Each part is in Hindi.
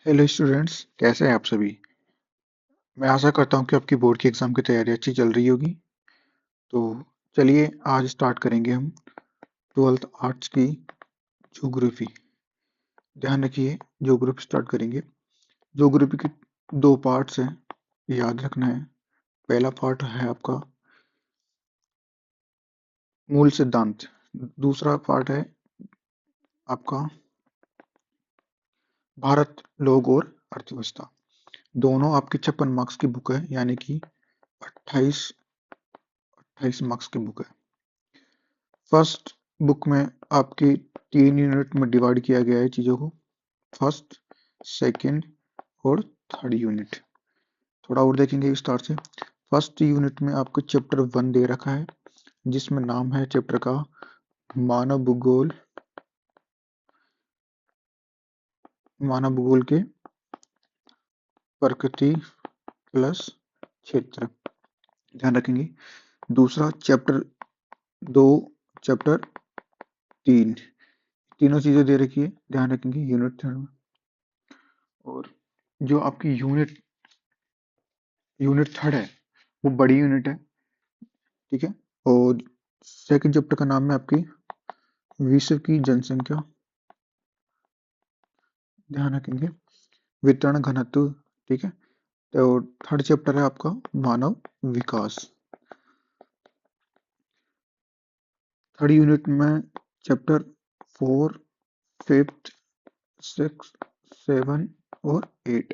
हेलो स्टूडेंट्स, कैसे हैं आप सभी। मैं आशा करता हूं कि आपकी बोर्ड की एग्जाम की तैयारी अच्छी चल रही होगी। तो चलिए आज स्टार्ट करेंगे हम ट्वेल्थ आर्ट्स की ज्योग्राफी। ध्यान रखिए, ज्योग्राफी स्टार्ट करेंगे। ज्योग्राफी के दो पार्ट्स हैं, याद रखना है। पहला पार्ट है आपका मूल सिद्धांत, दूसरा पार्ट है आपका भारत, लोग और अर्थव्यवस्था। दोनों आपकी 56 मार्क्स की बुक है, यानी कि 28 28 मार्क्स की बुक है। फर्स्ट बुक में आपके 3 यूनिट में डिवाइड किया गया है चीज़ों को, फर्स्ट, सेकंड और थर्ड यूनिट। थोड़ा और देखेंगे विस्तार से। फर्स्ट यूनिट में आपको चैप्टर 1 दे रखा है, जिसमें नाम है चैप्टर का मानव भूगोल। मानव भूगोल के प्रकृति प्लस क्षेत्र, ध्यान रखेंगे। दूसरा चैप्टर 2, चैप्टर 3, तीनों चीज़ें दे रखी है, ध्यान रखेंगे यूनिट थर्ड में। और जो आपकी यूनिट थर्ड है वो बड़ी यूनिट है, ठीक है। और सेकंड चैप्टर का नाम है आपकी विश्व की जनसंख्या, ध्यान रखेंगे, वितरण घनत्व, ठीक है। तो थर्ड चैप्टर है आपका मानव विकास। थर्ड यूनिट में चैप्टर 4, फिफ्थ, सिक्स, 7 और 8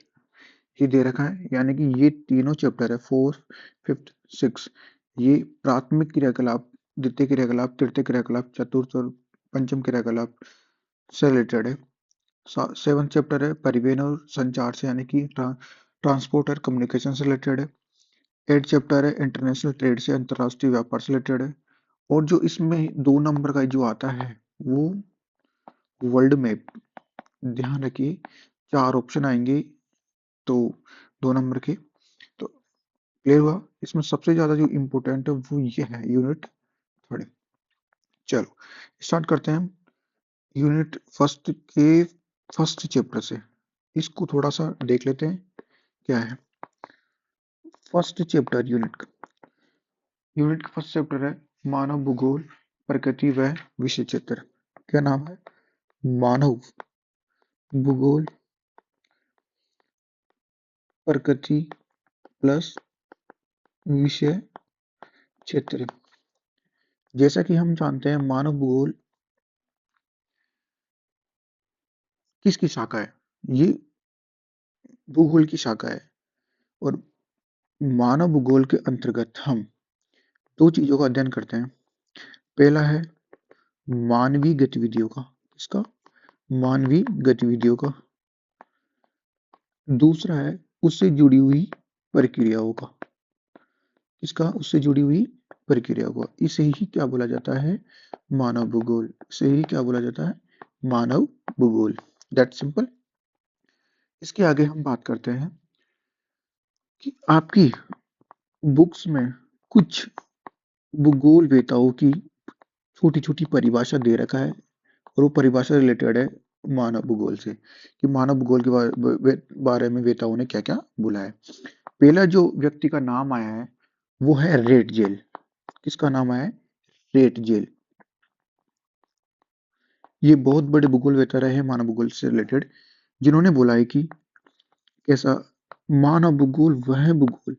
ही दे रखा है, यानी कि ये तीनों चैप्टर है 4, फिफ्थ, 6, ये प्राथमिक क्रियाकलाप, द्वितीय क्रियाकलाप, तृतीय क्रियाकलाप, चतुर्थ और पंचम क्रियाकलाप से रिलेटेड है। 7 चैप्टर है परिवहन और संचार से, यानी कि ट्रांसपोर्ट और कम्युनिकेशन से रिलेटेड है। 8 चैप्टर है इंटरनेशनल ट्रेड से, अंतर्राष्ट्रीय व्यापार से रिलेटेड है। और जो इसमें 2 नंबर का जो आता है वो वर्ल्ड मैप, ध्यान रखिए 4 ऑप्शन आएंगे, तो 2 नंबर के। तो क्लियर हुआ। इसमें सबसे ज्यादा जो इम्पोर्टेंट है वो ये है यूनिट थर्ड। चलो स्टार्ट करते हैं यूनिट फर्स्ट के फर्स्ट चैप्टर से। इसको थोड़ा सा देख लेते हैं क्या है। फर्स्ट चैप्टर यूनिट का फर्स्ट चैप्टर है मानव भूगोल, प्रकृति व विषय क्षेत्र। क्या नाम है? मानव भूगोल, प्रकृति प्लस विषय क्षेत्र। जैसा कि हम जानते हैं मानव भूगोल किसकी शाखा है? ये भूगोल की शाखा है। और मानव भूगोल के अंतर्गत हम दो चीजों का अध्ययन करते हैं। पहला है मानवीय गतिविधियों का, किसका? मानवीय गतिविधियों का। दूसरा है उससे जुड़ी हुई प्रक्रियाओं का, किसका? उससे जुड़ी हुई प्रक्रियाओं का। इसे ही क्या बोला जाता है? मानव भूगोल। इसे ही क्या बोला जाता है? मानव भूगोल। That simple. इसके आगे हम बात करते हैं कि आपकी बुक्स में कुछ भूगोलवेताओं की छोटी छोटी परिभाषा दे रखा है, और वो परिभाषा रिलेटेड है मानव भूगोल से, कि मानव भूगोल के बारे में वेताओं ने क्या क्या बोला है। पहला जो व्यक्ति का नाम आया है वो है रेट जेल। किसका नाम आया है? Ratzel. ये बहुत बड़े भूगोलवेता रहे हैं मानव भूगोल से रिलेटेड, जिन्होंने बोला है कि कैसा मानव भूगोल वह भूगोल,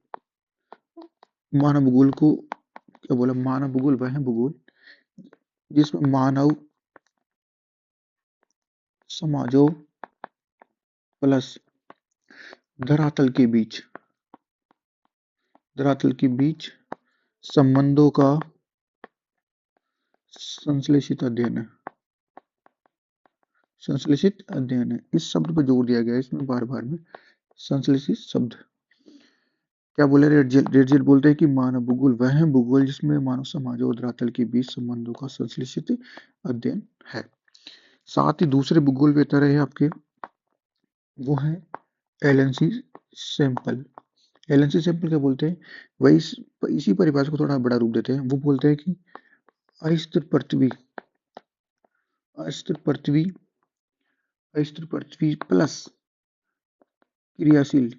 मानव भूगोल को क्या बोला? मानव भूगोल वह भूगोल जिसमें मानव समाजों प्लस धरातल के बीच, धरातल के बीच संबंधों का संश्लेषित अध्ययन है। संश्लेषित अध्ययन है, इस शब्द पर जोर दिया गया है इसमें बार बार में, संश्लेषित शब्द। क्या बोले रेडजेल बोलते हैं कि मानव भूगोल वह भूगोल जिसमें मानव समाज और धरातल के बीच संबंधों का संश्लेषित अध्ययन है। साथ ही दूसरे भूगोल वेता रहे आपके, वो है एलएनसी सैंपल। एलएनसी सैंपल क्या बोलते हैं? वही इसी परिभाषा को थोड़ा बड़ा रूप देते हैं। वो बोलते हैं कि अस्थिर पृथ्वी, अस्थिर पृथ्वी, अस्थिर पृथ्वी प्लस क्रियाशील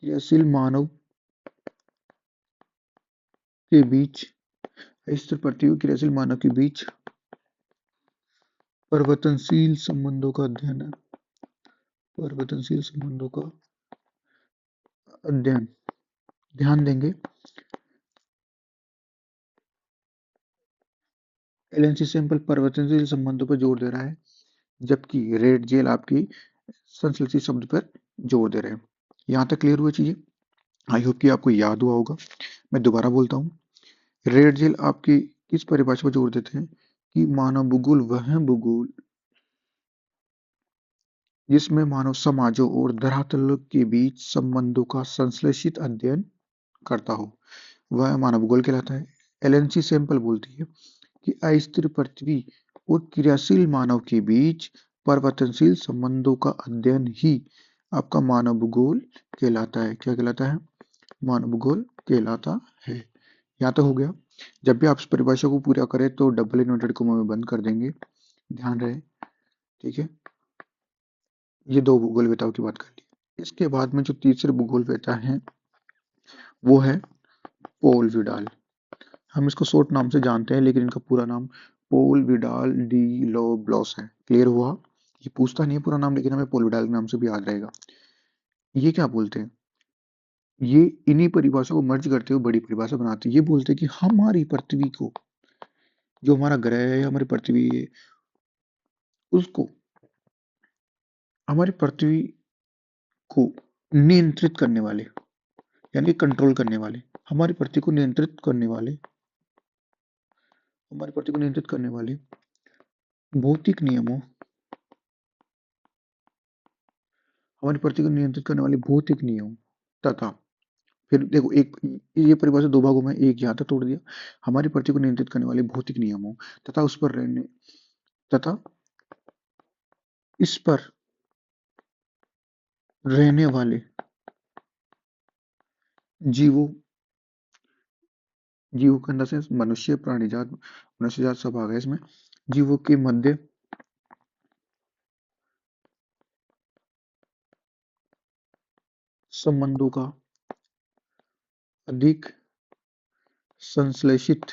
क्रियाशील मानव के बीच स्थिर पृथ्वी क्रियाशील मानव के बीच परिवर्तनशील संबंधों का अध्ययन है। परिवर्तनशील संबंधों का अध्ययन। ध्यान देंगे एलएनसी सैंपल परिवर्तनशील संबंधों पर जोर दे रहा है, जबकि रेड जेल आपकी संश्लेषित शब्द पर जोर दे रहे हैं। यहाँ तक क्लियर हुई चीजें? आई होप कि आपको याद हुआ होगा। मैं दोबारा बोलता हूँ, रेड जेल आपकी किस परिभाषा पर जोर देते हैं कि मानव भूगोल वह भूगोल जिसमें मानव समाजों और धरातल के बीच संबंधों का संश्लेषित अध्ययन करता हो, वह मानव भूगोल कहलाता है। एलएनसी सैंपल बोलती है कि अस्थिर पृथ्वी और क्रियाशील मानव के बीच परिवर्तनशील संबंधों का अध्ययन ही आपका मानव भूगोल कहलाता है। क्या कहलाता है? मानव भूगोल कहलाता है। यहाँ तक हो गया। जब भी आप इस परिभाषा को पूरा करें तो डबल इन्वर्टेड कोमा में बंद कर देंगे, ध्यान रहे। ठीक है, ये दो भूगोल वेताओं की बात कर ली। इसके बाद में जो तीसरे भूगोल वेता है वो है पोल विडाल। हम इसको शॉर्ट नाम से जानते हैं, लेकिन इनका पूरा नाम पोल विडाल डी लोब्लॉस है। क्लियर हुआ? ये पूछता नहीं है पूरा नाम, लेकिन हमें पोल विडाल के नाम से भी याद रहेगा। ये क्या बोलते हैं? ये इन्हीं परिभाषा को मर्ज करते हुए बड़ी परिभाषा बनाते हैं। ये बोलते हैं कि हमारी पृथ्वी को, जो हमारा ग्रह है, हमारी पृथ्वी है, उसको, हमारी पृथ्वी को नियंत्रित करने वाले, यानी कंट्रोल करने वाले, हमारी पृथ्वी को नियंत्रित करने वाले, हमारी पृथ्वी को नियंत्रित करने वाले भौतिक नियमों, हमारी पृथ्वी को नियंत्रित करने वाले भौतिक नियम तथा, फिर देखो एक ये परिभाषा दो भागों में, एक यहाँ तक तोड़ दिया, हमारी पृथ्वी को नियंत्रित करने वाले भौतिक नियमों तथा उस पर रहने तथा इस पर रहने वाले जीवों, जीवों के अंदर से मनुष्य, प्राणी जात, मनुष्य जात सब आ गए इसमें, जीवों के मध्य संबंधों का अधिक संश्लेषित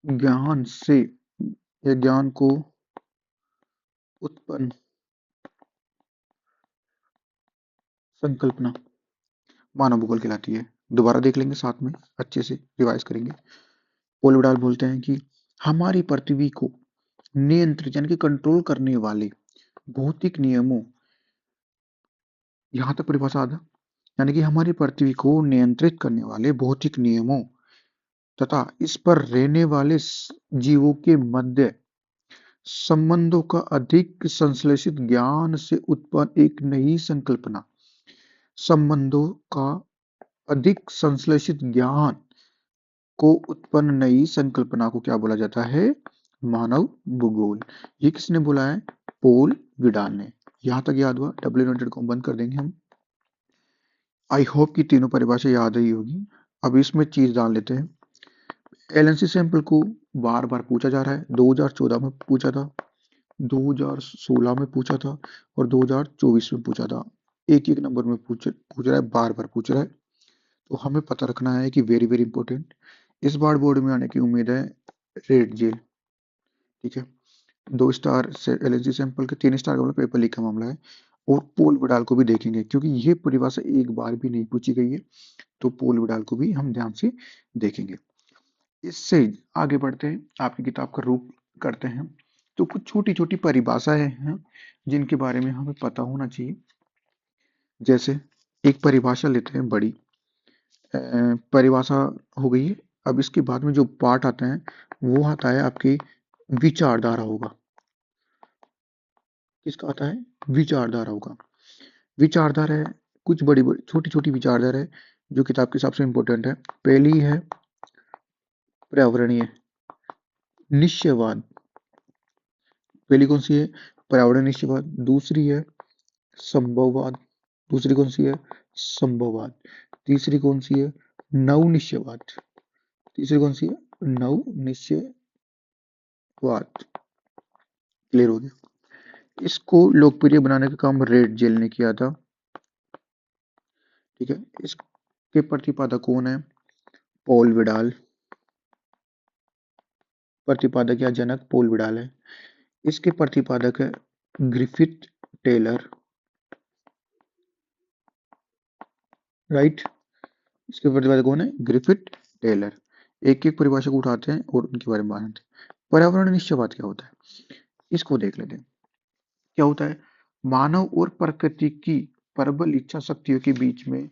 ज्ञान से या ज्ञान को उत्पन्न संकल्पना मानव भूगोल कहलाती है। दोबारा देख लेंगे, साथ में अच्छे से रिवाइज करेंगे। पोल विडाल बोलते हैं कि हमारी पृथ्वी को नियंत्रित यानी कि कंट्रोल करने वाले भौतिक नियमों, यहाँ तक परिभाषा आधा, यानी कि हमारी पृथ्वी को नियंत्रित करने वाले भौतिक नियमों तथा इस पर रहने वाले जीवों के मध्य संबंधों का अधिक संश्लेषित ज्ञान से उत्पन्न एक नई संकल्पना, संबंधों का अधिक संश्लेषित ज्ञान को उत्पन्न नई संकल्पना को क्या बोला जाता है? मानव भूगोल। ये किसने बोला है? पोल विडाल ने। यहां तक याद हुआ? डबल इन्वर्टेड को बंद कर देंगे हम। आई होप कि तीनों परिभाषा याद रही होगी। अब इसमें चीज डाल लेते हैं। एलएनसी सैंपल को बार बार पूछा जा रहा है। 2014 में पूछा था, 2016 में पूछा था और 2024 में पूछा था। एक एक नंबर में पूछ रहा है, बार बार पूछ रहा है। तो हमें पता रखना है कि वेरी वेरी इंपॉर्टेंट, इस बार बोर्ड में आने की उम्मीद है रेड जेल। ठीक है, 2 स्टार से एलएनसी सैंपल के 3 स्टार का मतलब पेपर लीक का मामला है। और पोल विडाल को भी देखेंगे, क्योंकि ये परिभाषा एक बार भी नहीं पूछी गई है, तो पोल विडाल को भी हम ध्यान से देखेंगे। इससे आगे बढ़ते हैं, आपकी किताब का रूप करते हैं। तो कुछ छोटी छोटी परिभाषाएं हैं जिनके बारे में हमें पता होना चाहिए। जैसे एक परिभाषा लेते हैं बड़ी परिभाषा हो गई है। अब इसके बाद में जो पार्ट आता है वो आता है आपकी विचारधारा होगा। किसका आता है? विचारधारा होगा। विचारधारा है, कुछ बड़ी बड़ी छोटी छोटी विचारधारा है जो किताब के हिसाब से इंपॉर्टेंट है। पहली है पर्यावरणीय निश्चयवाद। पहली कौन सी है? पर्यावरण निश्चयवाद। दूसरी है संभववाद। दूसरी कौन सी है? संभववाद। तीसरी कौन सी है? नव निश्चयवाद। तीसरी कौन सी है? नव निश्चयवाद। क्लियर हो गया? इसको लोकप्रिय बनाने का काम रेड जेल ने किया था। ठीक है, इसके प्रतिपादक कौन है? Paul Vidal. प्रतिपादक या जनक पॉल विडाल है। इसके प्रतिपादक है ग्रिफिथ टेलर। राइट, इसके प्रतिपादक कौन है? Griffith Taylor. एक एक परिभाषा को उठाते हैं और उनके बारे में बात। पर्यावरण निश्चयवाद क्या होता है, इसको देख लेते हैं। क्या होता है? मानव और प्रकृति की प्रबल इच्छा शक्तियों के बीच में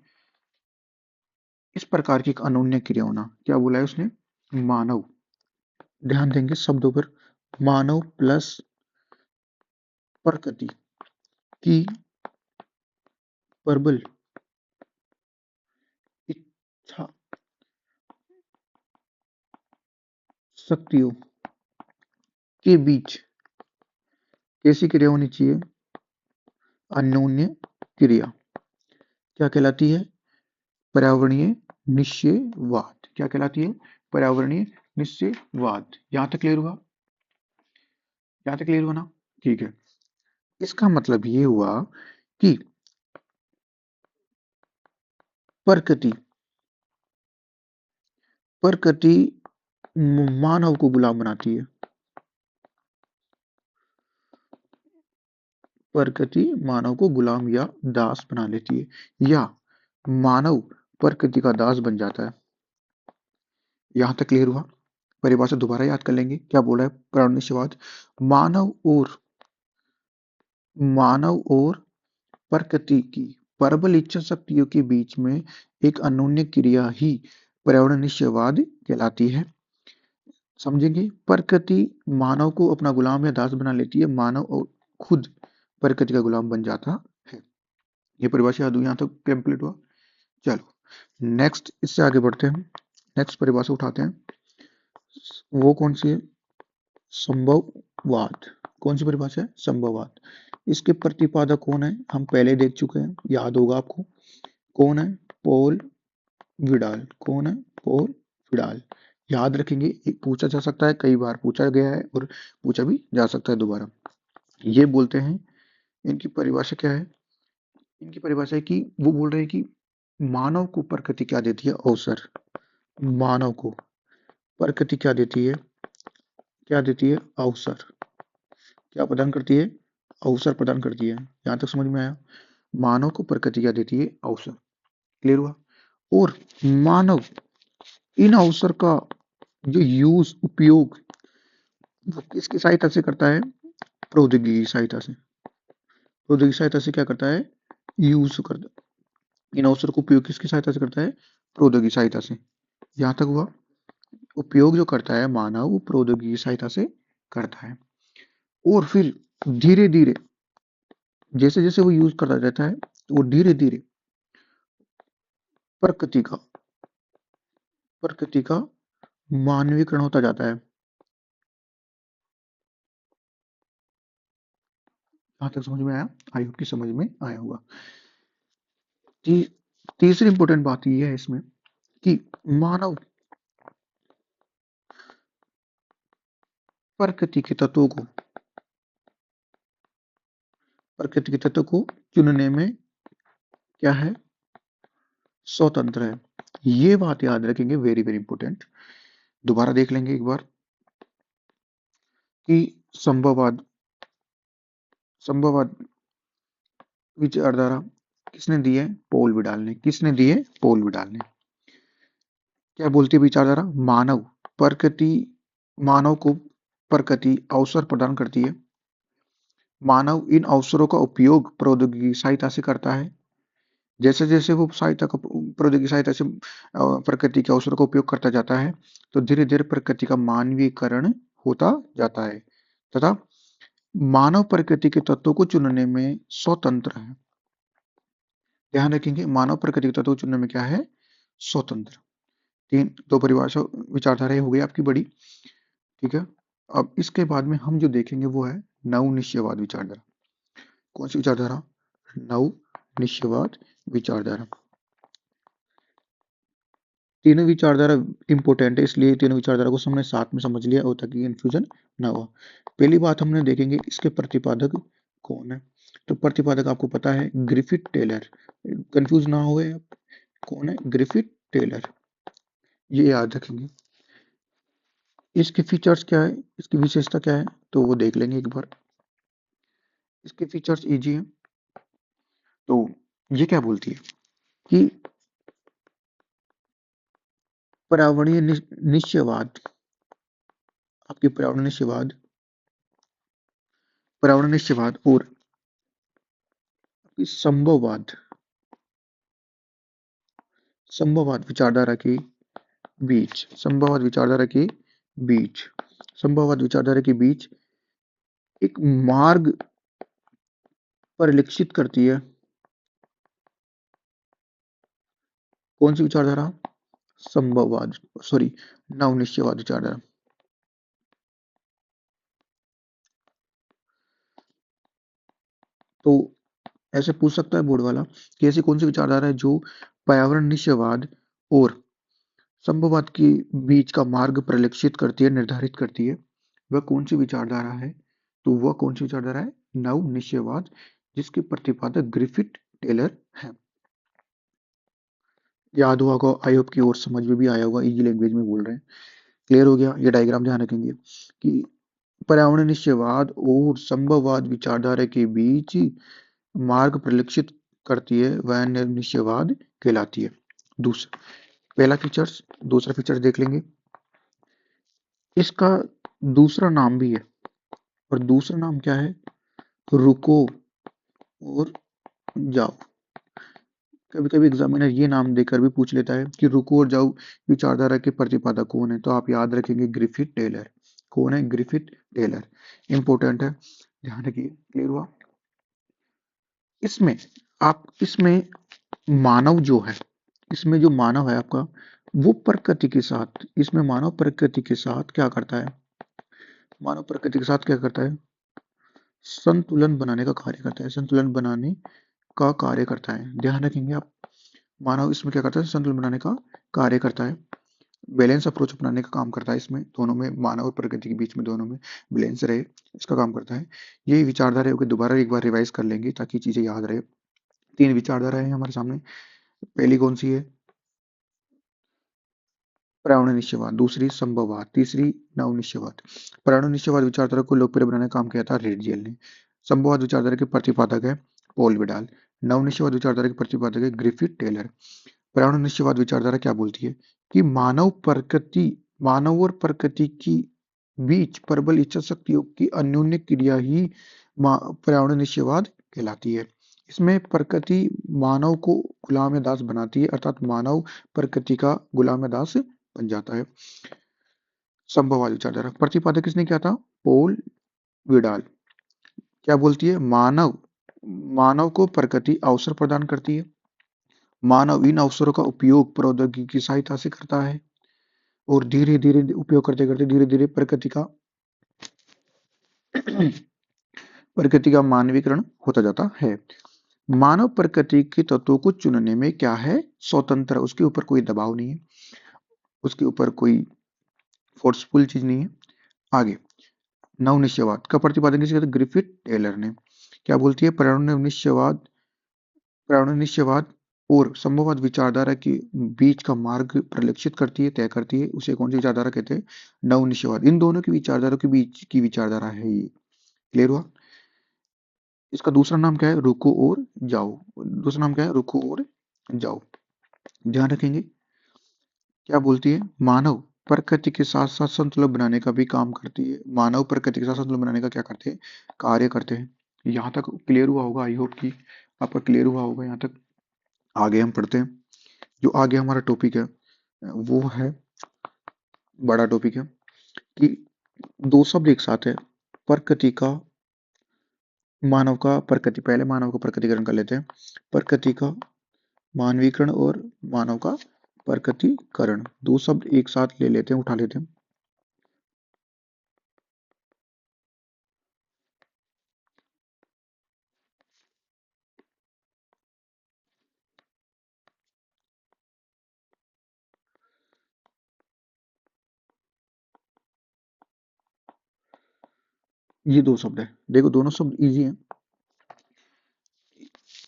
इस प्रकार की एक अनोन्य क्रिया होना। क्या बोला है उसने? मानव। ध्यान देंगे शब्दों पर। मानव प्लस प्रकृति की प्रबल इच्छा शक्तियों के बीच कैसी क्रिया होनी चाहिए? अन्योन्य क्रिया। क्या कहलाती है? पर्यावरणीय निश्चयवाद। क्या कहलाती है? पर्यावरणीय निश्चयवाद। यहां तक क्लियर हुआ? यहां तक क्लियर हुआ ना? ठीक है, इसका मतलब ये हुआ कि प्रकृति प्रकृति मानव को गुलाम बनाती है। प्रकृति मानव को गुलाम या दास बना लेती है, या मानव प्रकृति का दास बन जाता है। यहां तक क्लियर हुआ? परिभाषा दोबारा याद कर लेंगे। क्या बोला है पर्यावरण निश्चयवाद? मानव और प्रकृति की प्रबल इच्छा शक्तियों के बीच में एक अनोन्य क्रिया ही पर्यावरण निश्चयवाद कहलाती है। समझेंगे? प्रकृति मानव को अपना गुलाम या दास बना लेती है, मानव और खुद प्रकृति का गुलाम बन जाता है। ये परिभाषा याद हुई? यहाँ तक कंप्लीट हुआ? चलो नेक्स्ट, इससे आगे बढ़ते हैं। नेक्स्ट परिभाषा उठाते हैं। वो कौन सी है? संभववाद। कौन सी परिभाषा है? संभववाद। इसके प्रतिपादक कौन है? हम पहले देख चुके हैं, याद होगा आपको। कौन है? Paul Vidal. कौन है? Paul Vidal. याद रखेंगे, पूछा जा सकता है, कई बार पूछा गया है और पूछा भी जा सकता है दोबारा। ये बोलते हैं, इनकी परिभाषा क्या है? इनकी परिभाषा है कि वो बोल रहे हैं कि मानव को प्रकृति क्या देती है? अवसर। मानव को प्रकृति क्या देती है? क्या देती है? अवसर। क्या प्रदान करती है? अवसर प्रदान करती है। यहां तक समझ में आया? मानव को प्रकृति क्या देती है? अवसर। क्लियर हुआ? और मानव इन अवसर का जो यूज उपयोग वो किसकी सहायता से करता है? प्रौद्योगिकी की सहायता से। प्रौद्योगिकी की सहायता से क्या करता है? यूज करता है। इन अवसर को उपयोग किसकी सहायता से करता है? प्रौद्योगिकी की सहायता से। यहां तक हुआ? उपयोग जो करता है मानव, वो प्रौद्योगिकी की सहायता से करता है। और फिर धीरे धीरे जैसे जैसे वो यूज करता रहता है, तो वो धीरे धीरे प्रकृति का प्रकृति का मानवीकरण होता जाता है। यहाँ तक समझ में आया? आई होप कि समझ में आया होगा। तीसरी इंपॉर्टेंट बात यह है इसमें कि मानव प्रकृति के तत्वों को प्रकृति के तत्व को चुनने में क्या है? स्वतंत्र है। ये बात याद रखेंगे, वेरी वेरी इंपॉर्टेंट। दोबारा देख लेंगे एक बार कि संभववाद संभववाद विचारधारा किसने दी है? पॉल विडाल ने। किसने दी है? पॉल विडाल ने। क्या बोलती है विचारधारा? प्रकृति मानव को प्रकृति अवसर प्रदान करती है। मानव इन अवसरों का उपयोग प्रौद्योगिकी की सहायता से करता है। जैसे जैसे वो प्रौद्योगिकी की सहायता से प्रकृति के अवसरों का उपयोग करता जाता है, तो धीरे धीरे प्रकृति का मानवीकरण होता जाता है तथा मानव प्रकृति के तत्वों को चुनने में स्वतंत्र है। ध्यान रखेंगे, मानव प्रकृति के तत्वों को चुनने में क्या है? स्वतंत्र। दो परिभाषा विचारधाराएं हो गई आपकी बड़ी। ठीक है, अब इसके बाद में हम जो देखेंगे वो है नव निश्चयवाद विचारधारा। कौन सी विचारधारा? नव निश्चयवाद विचारधारा। तीनों विचारधारा इंपॉर्टेंट है, इसलिए तीनों विचारधारा को हमने साथ में समझ लिया और ताकि कंफ्यूजन ना हो। पहली बात हमने देखेंगे इसके प्रतिपादक कौन है? तो प्रतिपादक आपको पता है ग्रिफिथ टेलर, कंफ्यूज ना हुए आप। कौन है? ग्रिफिथ टेलर, ये याद रखेंगे। इसके फीचर्स क्या है, इसकी विशेषता क्या है, तो वो देख लेंगे एक बार। इसके फीचर्स इजी हैं। तो ये क्या बोलती है कि पर्यावरणीय निश्चयवाद, आपकी पर्यावरण निश्चयवाद और संभववाद, संभववाद विचारधारा के बीच, बीच संभववाद विचारधारा के बीच एक मार्ग परिलक्षित करती है। कौन सी विचारधारा? संभववाद, सॉरी, नवनिश्चयवाद विचारधारा। तो ऐसे पूछ सकता है बोर्ड वाला कि ऐसी कौन सी विचारधारा है जो पर्यावरण निश्चयवाद और संभववाद के बीच का मार्ग परिलक्षित करती है, निर्धारित करती है। वह कौन सी विचारधारा है? तो वह कौन सी विचारधारा है? नव निश्चयवाद, जिसके प्रतिपादक ग्रिफिथ टेलर है। याद हुआ होगा, आई होप की और समझ में भी आया होगा, इजी लैंग्वेज में बोल रहे हैं। क्लियर हो गया? ये डायग्राम ध्यान रखेंगे कि पर्यावरण निश्चयवाद और संभववाद विचारधारा के बीच मार्ग परिलक्षित करती है, वह निश्चयवाद कहलाती है। दूसरा, पहला फीचर्स, दूसरा फीचर्स देख लेंगे। इसका दूसरा नाम भी है, और दूसरा नाम क्या है? रुको और जाओ। कभी कभी एग्जामिनर ये नाम देकर भी पूछ लेता है कि रुको और जाओ विचारधारा के प्रतिपादक कौन है, तो आप याद रखेंगे ग्रिफिथ टेलर। कौन है? Griffith Taylor. इंपॉर्टेंट है, ध्यान रखिए। क्लियर हुआ? इसमें इसमें मानव जो है, इसमें जो मानव है आपका, वो प्रकृति के साथ, इसमें मानव प्रकृति के साथ क्या करता है? मानव प्रकृति के साथ क्या करता है? संतुलन बनाने का कार्य करता है, संतुलन बनाने का कार्य करता है। ध्यान रखेंगे आप। मानव इसमें क्या करता है? संतुलन बनाने का कार्य करता है, बैलेंस अप्रोच अपनाने का काम करता है। इसमें दोनों में, मानव और प्रकृति के बीच में, दोनों में बैलेंस रहे, इसका काम करता है। ये विचारधारा को दोबारा एक बार रिवाइज कर लेंगे ताकि चीजें याद रहे। 3 विचारधाराएं हैं हमारे सामने। पहली कौन सी है? पर्यावरण निश्चयवाद। दूसरी संभववाद। तीसरी नव निश्चयवाद। पर्यावरण निश्चयवाद विचारधारा को लोकप्रिय बनाने का काम किया था रेडजियल ने। संभववाद विचारधारा के प्रतिपादक है पॉल विडाल। नव निश्चयवाद विचारधारा के प्रतिपादक है ग्रिफिथ टेलर। पर्यावरण निश्चयवाद विचारधारा क्या बोलती है कि मानव और प्रकृति की बीच प्रबल इच्छा शक्तियों की अन्योन्य क्रिया ही पर्यावरण निश्चयवाद कहलाती है। इसमें प्रकृति मानव को गुलाम या दास बनाती है, अर्थात मानव प्रकृति का गुलाम या दास बन जाता है। संभववाद विचारधारा प्रतिपादक किसने किया था? Paul Vidal. क्या बोलती है? मानव को प्रकृति अवसर प्रदान करती है, मानव इन अवसरों का उपयोग प्रौद्योगिकी की सहायता से करता है, और धीरे धीरे उपयोग करते करते धीरे धीरे प्रकृति का मानवीकरण होता जाता है। मानव प्रकृति के तत्वों को चुनने में क्या है? स्वतंत्र। उसके ऊपर कोई दबाव नहीं है, उसके ऊपर कोई फोर्सफुल चीज नहीं है। आगे, नवनिश्चयवाद का प्रतिपादन किसी कहते? ग्रिफिथ टेलर ने। क्या बोलती है? पर्यावरण निश्चयवाद और संभववाद विचारधारा के बीच का मार्ग परिलक्षित करती है, तय करती है। उसे कौन सी विचारधारा कहते हैं? नव निश्चयवाद। इन दोनों की विचारधारा के बीच की विचारधारा है ये। क्लियर हुआ? इसका दूसरा नाम क्या है? रुको और जाओ। दूसरा नाम क्या है? रुको और जाओ। ध्यान रखेंगे। क्या बोलती है? मानव प्रकृति के साथ साथ संतुलन बनाने का भी काम करती है। मानव प्रकृति के साथ संतुलन बनाने का क्या करते हैं? कार्य करते हैं। यहाँ तक क्लियर हुआ होगा, आई होप कि आपका क्लियर हुआ होगा यहाँ तक। आगे हम पढ़ते हैं। जो आगे हमारा टॉपिक है वो है, बड़ा टॉपिक है कि दो शब्द एक साथ है, प्रकृति का, मानव का प्रकृति। पहले मानव का प्रकृतिकरण कर लेते हैं। प्रकृति का मानवीकरण और मानव का प्रकृतिकरण, दो शब्द एक साथ ले लेते हैं, उठा लेते हैं। ये दो शब्द है, देखो दोनों शब्द इजी हैं।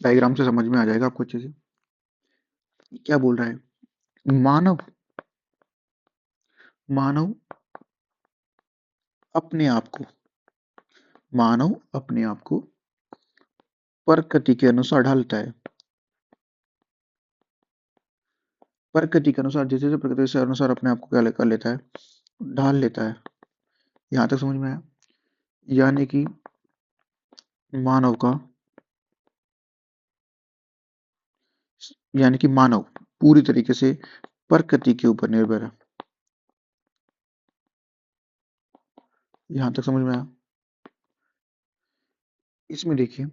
डायग्राम से समझ में आ जाएगा आपको अच्छे से। क्या बोल रहा है? मानव मानव अपने आप को मानव अपने आप को प्रकृति के अनुसार ढालता है। प्रकृति के अनुसार, जैसे जैसे प्रकृति के अनुसार अपने आप को क्या कर लेता है, ढाल लेता है। यहां तक समझ में आया? यानी कि मानव का यानी कि मानव पूरी तरीके से प्रकृति के ऊपर निर्भर है। यहां तक समझ में आया? इसमें देखिए,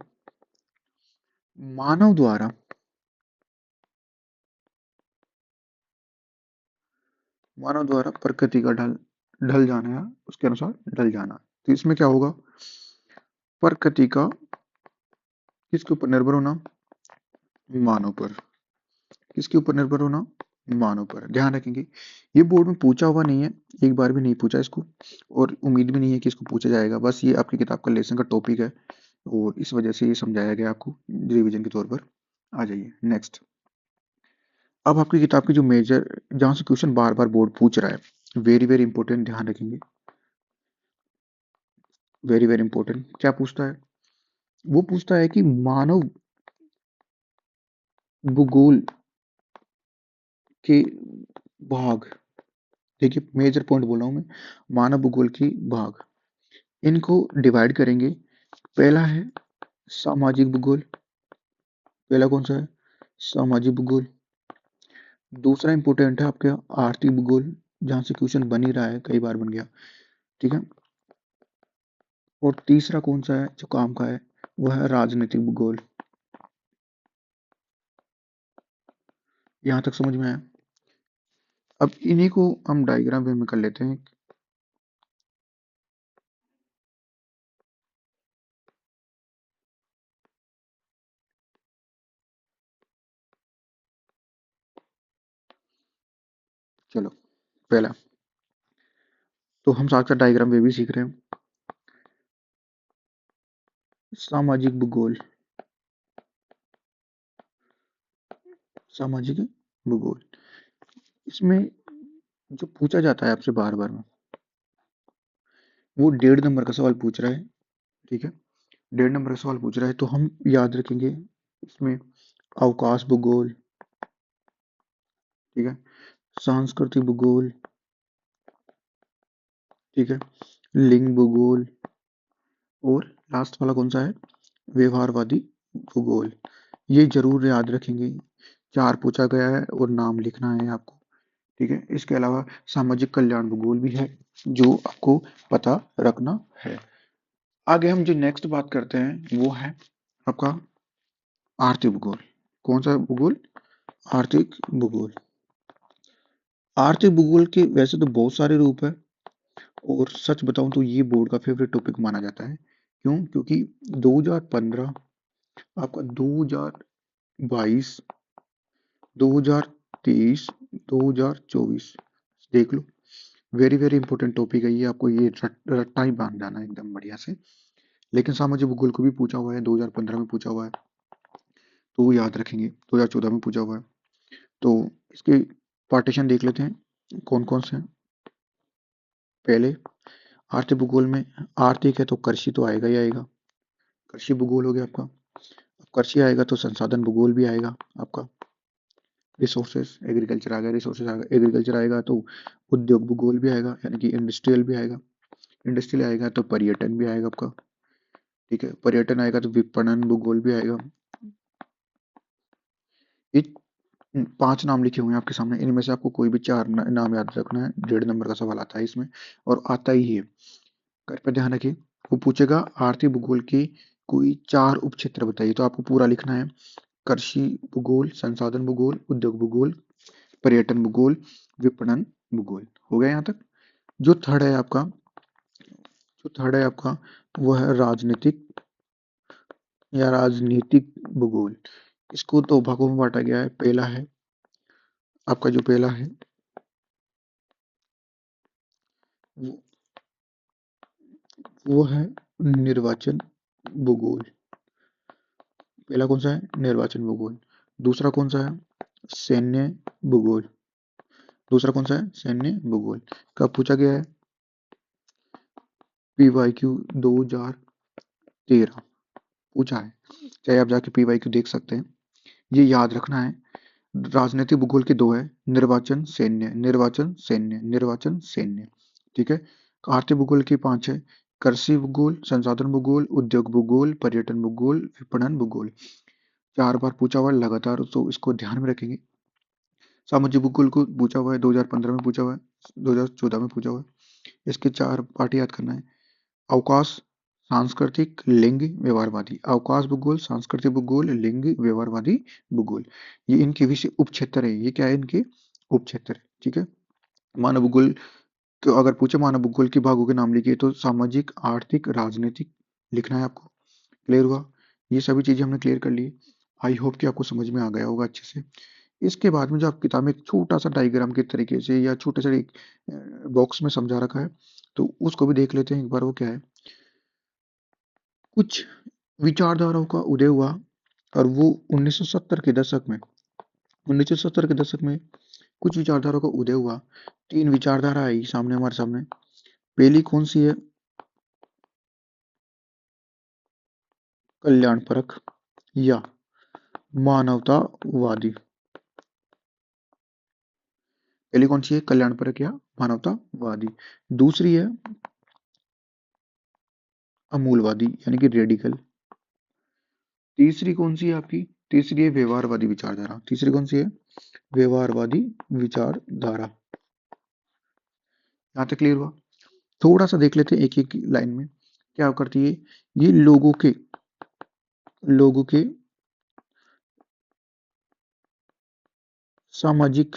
मानव द्वारा प्रकृति का ढल ढल जाना है, उसके अनुसार ढल जाना। तो इसमें क्या होगा? प्रकृति का किसके ऊपर निर्भर होना? मानव पर। किसके ऊपर निर्भर होना? मानव पर। ध्यान रखेंगे, ये बोर्ड में पूछा हुआ नहीं है, एक बार भी नहीं पूछा इसको, और उम्मीद भी नहीं है कि इसको पूछा जाएगा। बस ये आपकी किताब का लेसन का टॉपिक है और इस वजह से ये समझाया गया आपको रिवीजन के तौर पर। आ जाइए नेक्स्ट। अब आपकी किताब की जो मेजर, जहां से क्वेश्चन बार बार बोर्ड पूछ रहा है, वेरी वेरी इंपॉर्टेंट, ध्यान रखेंगे, वेरी वेरी इंपॉर्टेंट। क्या पूछता है? वो पूछता है कि मानव भूगोल के भाग, देखिए मेजर पॉइंट बोल रहा हूं मैं, मानव भूगोल की भाग, इनको डिवाइड करेंगे। पहला है सामाजिक भूगोल। पहला कौन सा है? सामाजिक भूगोल। दूसरा इंपॉर्टेंट है आपके आर्थिक भूगोल, जहां से क्वेश्चन बन ही रहा है, कई बार बन गया, ठीक है। और तीसरा कौन सा है जो काम का है? वह है राजनीतिक भूगोल। यहां तक समझ में आया? अब इन्हीं को हम डायग्राम वे में कर लेते हैं। चलो, पहला तो हम साथ साथ डायग्राम वे भी सीख रहे हैं। सामाजिक भूगोल। सामाजिक भूगोल, इसमें जो पूछा जाता है आपसे बार बार में, वो 1.5 नंबर का सवाल पूछ रहा है, ठीक है। 1.5 नंबर का सवाल पूछ रहा है, तो हम याद रखेंगे इसमें अवकाश भूगोल, ठीक है, सांस्कृतिक भूगोल, ठीक है, लिंग भूगोल, और लास्ट वाला कौन सा है? व्यवहारवादी भूगोल। ये जरूर याद रखेंगे, 4 पूछा गया है और नाम लिखना है आपको, ठीक है। इसके अलावा सामाजिक कल्याण भूगोल भी है, जो आपको पता रखना है। आगे हम जो नेक्स्ट बात करते हैं वो है आपका आर्थिक भूगोल। कौन सा भूगोल? आर्थिक भूगोल। आर्थिक भूगोल के वैसे तो बहुत सारे रूप है, और सच बताऊं तो ये बोर्ड का फेवरेट टॉपिक माना जाता है। क्यों? क्योंकि 2015, आपका 2022, 2023, 2024, देख लो, वेरी वेरी इंपॉर्टेंट टॉपिक है ये। आपको ये रट्टा ही बांध जाना है एकदम बढ़िया से। लेकिन सामाजिक भूगोल को भी पूछा हुआ है, 2015 में पूछा हुआ है, तो वो याद रखेंगे। 2014 में पूछा हुआ है, तो इसके पार्टीशन देख लेते हैं कौन कौन से हैं। पहले आर्थिक भूगोल में, आर्थिक है तो कृषि तो आएगा ही आएगा, कृषि भूगोल हो गया आपका। कृषि आएगा तो संसाधन भूगोल भी आएगा आपका, रिसोर्सेज, एग्रीकल्चर आ गया, रिसोर्सेज आ गया, एग्रीकल्चर आएगा तो उद्योग भूगोल भी आएगा, यानी कि इंडस्ट्रियल भी आएगा। इंडस्ट्रियल आएगा तो पर्यटन भी आएगा आपका, ठीक है। पर्यटन आएगा तो विपणन भूगोल भी आएगा। ये 5 नाम लिखे हुए हैं आपके सामने, इनमें से आपको कोई भी 4 नाम याद रखना है। 1.5 नंबर का सवाल आता है इसमें, और आता ही है। कृपया ध्यान रखिए, वो पूछेगा आर्थिक भूगोल के कोई 4 उपक्षेत्र बताइए, तो आपको पूरा लिखना है। कृषि भूगोल, संसाधन भूगोल, उद्योग भूगोल, पर्यटन भूगोल, विपणन भूगोल। हो गया यहाँ तक? जो थर्ड है आपका जो थर्ड है आपका वो है राजनीतिक या राजनीतिक भूगोल। इसको 2 भागों में बांटा गया है। पहला है आपका, जो पहला है वो वो है निर्वाचन भूगोल। पहला कौन सा है? निर्वाचन भूगोल। दूसरा कौन सा है? सैन्य भूगोल। दूसरा कौन सा है? सैन्य भूगोल। कब पूछा गया है? PYQ 2013 पूछा है। चाहे आप जाके PYQ देख सकते हैं। ये याद रखना है। राजनीतिक भूगोल के दो है, निर्वाचन सैन्य, निर्वाचन सैन्य, निर्वाचन सैन्य। ठीक है। आर्थिक भूगोल के 5 है, कृषि भूगोल, संसाधन भूगोल, उद्योग भूगोल, पर्यटन भूगोल, विपणन भूगोल। 4 बार पूछा हुआ है लगातार, तो इसको ध्यान में रखेंगे। सामाजिक भूगोल को पूछा हुआ है, 2015 में पूछा हुआ है, 2014 में पूछा हुआ है। इसके 4 पार्ट याद करना है। अवकाश, सांस्कृतिक, लिंग, व्यवहारवादी। अवकाश भूगोल, सांस्कृतिक भूगोल, लिंग, व्यवहारवादी भूगोल। ये इनके विषय उपक्षेत्र है। ये क्या है? इनके उपक्षेत्र है। ठीक है। मानव भूगोल तो अगर पूछे मानव भूगोल के भागों के नाम लिखिए, तो सामाजिक, आर्थिक, राजनीतिक लिखना है आपको। क्लियर हुआ? ये सभी चीजें हमने क्लियर कर ली। आई होप कि आपको समझ में आ गया होगा अच्छे से। इसके बाद में जो आप किताब में एक छोटा सा डायग्राम के तरीके से या छोटे से एक बॉक्स में समझा रखा है, तो उसको भी देख लेते हैं एक बार। वो क्या है? कुछ विचारधाराओं का उदय हुआ, और वो 1970 के दशक में, 1970 के दशक में कुछ विचारधाराओं का उदय हुआ। 3 विचारधारा आई सामने, हमारे सामने। पहली कौन सी है? कल्याणपरक या मानवतावादी। पहली कौन सी है? कल्याणपरक या मानवतावादी। दूसरी है अमूलवादी यानी कि रेडिकल। तीसरी कौन सी है आपकी? तीसरी है व्यवहारवादी विचारधारा। तीसरी कौन सी है? व्यवहारवादी विचारधारा। यहाँ तक क्लियर हुआ? थोड़ा सा देख लेते हैं एक एक लाइन में क्या करती है। ये लोगों के सामाजिक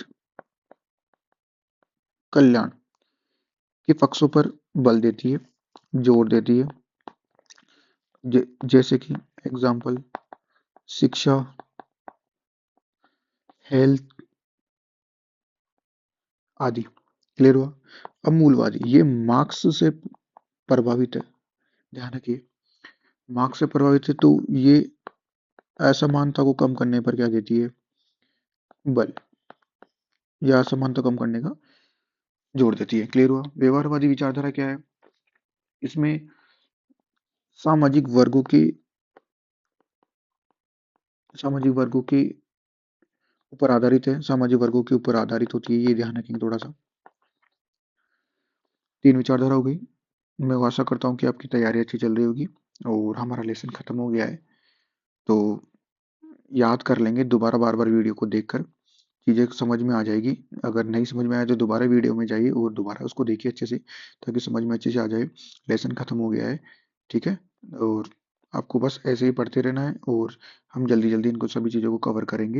कल्याण के पक्षों पर बल देती है, जोर देती है। जैसे कि एग्जाम्पल, शिक्षा, हेल्थ आदि। क्लियर हुआ? अब मूलवादी, ये मार्क्स से प्रभावित है। ध्यान रखिए, मार्क्स से प्रभावित है, तो ये असमानता को कम करने पर क्या देती है? बल, या असमानता कम करने का जोर देती है। क्लियर हुआ? व्यवहारवादी विचारधारा क्या है? इसमें सामाजिक वर्गों के सामाजिक वर्गों के ऊपर आधारित है, सामाजिक वर्गों के ऊपर आधारित होती है। ये ध्यान रखेंगे थोड़ा सा। 3 विचारधारा हो गई। मैं आशा करता हूँ कि आपकी तैयारी अच्छी चल रही होगी और हमारा लेसन खत्म हो गया है। तो याद कर लेंगे दोबारा, बार बार वीडियो को देखकर चीज़ें समझ में आ जाएगी। अगर नहीं समझ में आए तो दोबारा वीडियो में जाइए और दोबारा उसको देखिए अच्छे से, ताकि समझ में अच्छे से आ जाए। लेसन खत्म हो गया है। ठीक है। और आपको बस ऐसे ही पढ़ते रहना है, और हम जल्दी जल्दी इनको सभी चीज़ों को कवर करेंगे।